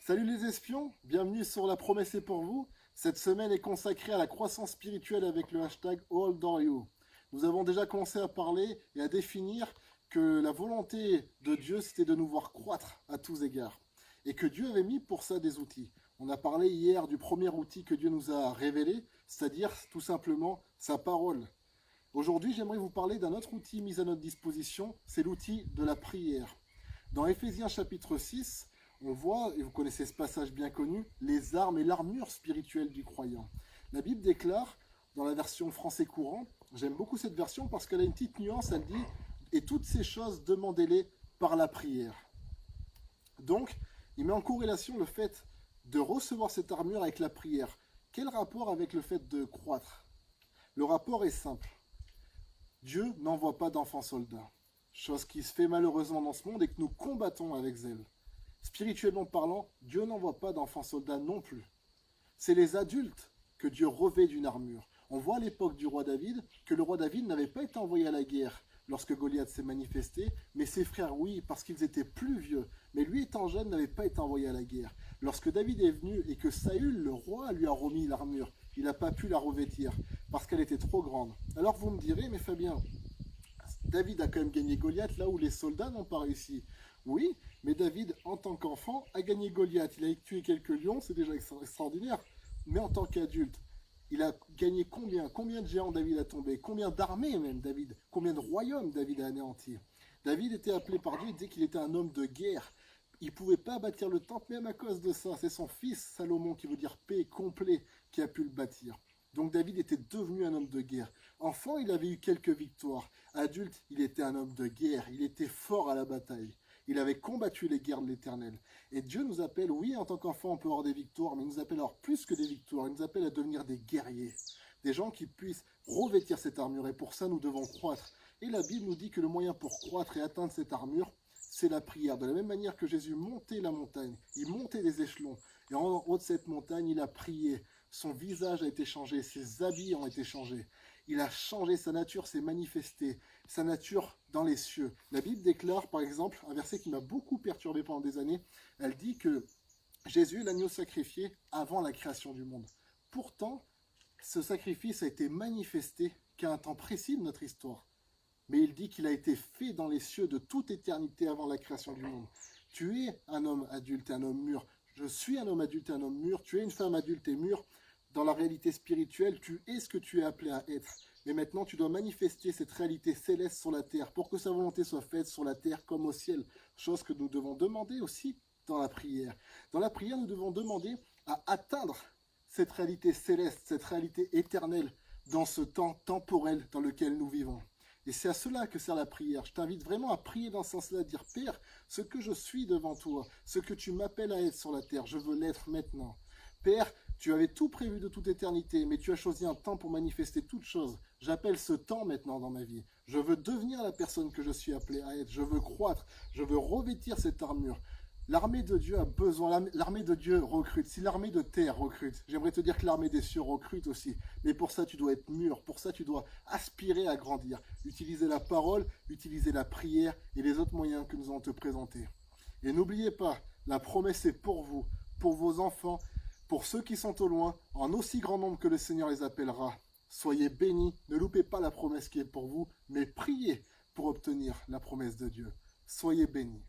Salut les espions, bienvenue sur La Promesse est pour vous. Cette semaine est consacrée à la croissance spirituelle avec le hashtag #HowOldAreYou. Nous avons déjà commencé à parler et à définir que la volonté de Dieu c'était de nous voir croître à tous égards et que Dieu avait mis pour ça des outils. On a parlé hier du premier outil que Dieu nous a révélé, c'est-à-dire tout simplement sa parole. Aujourd'hui, j'aimerais vous parler d'un autre outil mis à notre disposition, c'est l'outil de la prière. Dans Éphésiens chapitre 6, on voit, et vous connaissez ce passage bien connu, les armes et l'armure spirituelle du croyant. La Bible déclare, dans la version français courant, j'aime beaucoup cette version parce qu'elle a une petite nuance, elle dit « Et toutes ces choses, demandez-les par la prière ». Donc, il met en corrélation le fait de recevoir cette armure avec la prière. Quel rapport avec le fait de croître? Le rapport est simple. Dieu n'envoie pas d'enfants soldats, chose qui se fait malheureusement dans ce monde et que nous combattons avec zèle. Spirituellement parlant, Dieu n'envoie pas d'enfants soldats non plus. C'est les adultes que Dieu revêt d'une armure. On voit à l'époque du roi David que le roi David n'avait pas été envoyé à la guerre lorsque Goliath s'est manifesté, mais ses frères oui, parce qu'ils étaient plus vieux. Mais lui étant jeune, n'avait pas été envoyé à la guerre. Lorsque David est venu et que Saül, le roi, lui a remis l'armure, il n'a pas pu la revêtir parce qu'elle était trop grande. Alors vous me direz, mais Fabien, David a quand même gagné Goliath là où les soldats n'ont pas réussi. Oui, mais David, en tant qu'enfant, a gagné Goliath. Il a tué quelques lions, c'est déjà extraordinaire. Mais en tant qu'adulte, il a gagné combien? Combien de géants David a tombé? Combien d'armées même David? Combien de royaumes David a anéanti? David était appelé par Dieu, il disait qu'il était un homme de guerre. Il ne pouvait pas bâtir le temple même à cause de ça. C'est son fils Salomon, qui veut dire paix complet, qui a pu le bâtir. Donc David était devenu un homme de guerre. Enfant, il avait eu quelques victoires. Adulte, il était un homme de guerre. Il était fort à la bataille. Il avait combattu les guerres de l'Éternel. Et Dieu nous appelle, oui, en tant qu'enfant, on peut avoir des victoires, mais il nous appelle alors plus que des victoires. Il nous appelle à devenir des guerriers. Des gens qui puissent revêtir cette armure. Et pour ça, nous devons croître. Et la Bible nous dit que le moyen pour croître et atteindre cette armure, c'est la prière. De la même manière que Jésus montait la montagne, il montait des échelons. Et en haut de cette montagne, il a prié. Son visage a été changé, ses habits ont été changés. Il a changé, sa nature s'est manifestée, sa nature dans les cieux. La Bible déclare, par exemple, un verset qui m'a beaucoup perturbé pendant des années. Elle dit que Jésus est l'agneau sacrifié avant la création du monde. Pourtant, ce sacrifice a été manifesté qu'à un temps précis de notre histoire. Mais il dit qu'il a été fait dans les cieux de toute éternité avant la création du monde. Tu es un homme adulte et un homme mûr. Je suis un homme adulte et un homme mûr. Tu es une femme adulte et mûre. Dans la réalité spirituelle, tu es ce que tu es appelé à être. Mais maintenant, tu dois manifester cette réalité céleste sur la terre pour que sa volonté soit faite sur la terre comme au ciel. Chose que nous devons demander aussi dans la prière. Dans la prière, nous devons demander à atteindre cette réalité céleste, cette réalité éternelle dans ce temps temporel dans lequel nous vivons. Et c'est à cela que sert la prière. Je t'invite vraiment à prier dans ce sens-là, à dire « Père, ce que je suis devant toi, ce que tu m'appelles à être sur la terre, je veux l'être maintenant. Père, tu avais tout prévu de toute éternité, mais tu as choisi un temps pour manifester toute chose. J'appelle ce temps maintenant dans ma vie. Je veux devenir la personne que je suis appelé à être. Je veux croître. Je veux revêtir cette armure. L'armée de Dieu a besoin, l'armée de Dieu recrute. Si l'armée de terre recrute, j'aimerais te dire que l'armée des cieux recrute aussi. Mais pour ça, tu dois être mûr. Pour ça, tu dois aspirer à grandir. Utiliser la parole, utiliser la prière et les autres moyens que nous allons te présenter. Et n'oubliez pas, la promesse est pour vous, pour vos enfants, pour ceux qui sont au loin, en aussi grand nombre que le Seigneur les appellera. Soyez bénis, ne loupez pas la promesse qui est pour vous, mais priez pour obtenir la promesse de Dieu. Soyez bénis.